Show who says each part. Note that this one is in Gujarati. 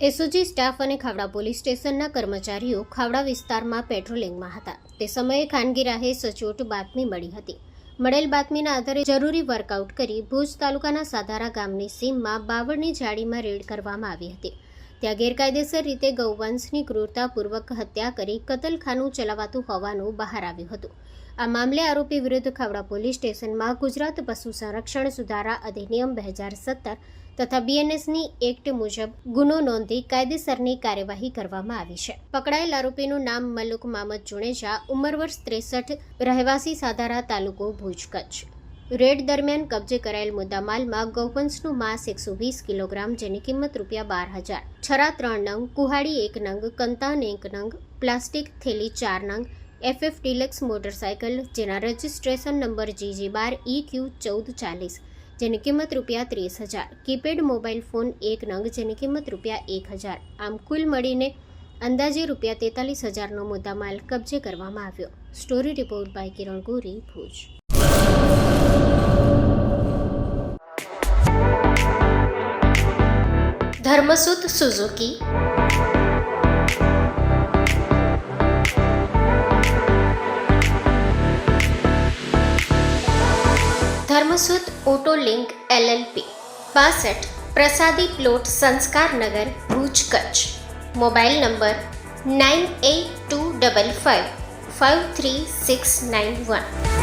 Speaker 1: એસઓજી સ્ટાફ અને ખાવડા પોલીસ સ્ટેશનના કર્મચારીઓ ખાવડા વિસ્તારમાં પેટ્રોલિંગમાં હતા. તે સમયે ખાનગી રાહે સચોટ બાતમી મળી હતી. મળેલ બાતમીના આધારે જરૂરી વર્કઆઉટ કરી ભુજ તાલુકાના સાધારા ગામની સીમમાં બાવળની જાળીમાં રેડ કરવામાં આવી હતી. ત્યાં ગેરકાયદેસર રીતે ગૌવંશની ક્રૂરતાપૂર્વક હત્યા કરી કતલખાનું ચલાવાતું હોવાનું બહાર આવ્યું હતું. આ મામલે આરોપી વિરુદ્ધ ખાવડા પોલીસ સ્ટેશનમાં ગુજરાત પશુ સંરક્ષણ સુધારા અધિનિયમ 2017 તથા બીએનએસની એક્ટ મુજબ ગુનો નોંધી કાયદેસરની કાર્યવાહી કરવામાં આવી છે. પકડાયેલ આરોપીનું નામ મલુક મામદ જુણેજા, ઉંમર વર્ષ 63, રહેવાસી સાધારા, તાલુકો ભુજ, કચ્છ. રેડ દરમિયાન કબજે કરાયેલ મુદ્દામાલમાં ગૌવંશનું માંસ 120 કિલોગ્રામ, જેની કિંમત ₹12,000, છરા 3 નંગ, કુહાડી 1 નંગ, કંતાન 1 નંગ, પ્લાસ્ટિક થેલી 4 નંગ, FF ડિલક્સ મોટરસાયકલ જેના રજિસ્ટ્રેશન નંબર GG12EQ1440 જેની કિંમત ₹30,000, કીપેડ મોબાઈલ ફોન 1 નંગ જેની કિંમત ₹1,000. આમ કુલ મળીને અંદાજે ₹43,000નો મુદ્દામાલ કબજે કરવામાં આવ્યો. Story report by Kiran Gori, Bhuj. Dharmasut Suzuki, Dharmasut auto link LLP, 62, પ્રસાદી પ્લોટ, સંસ્કાર નગર, ભુજ, કચ્છ. Mobile number 9825553691.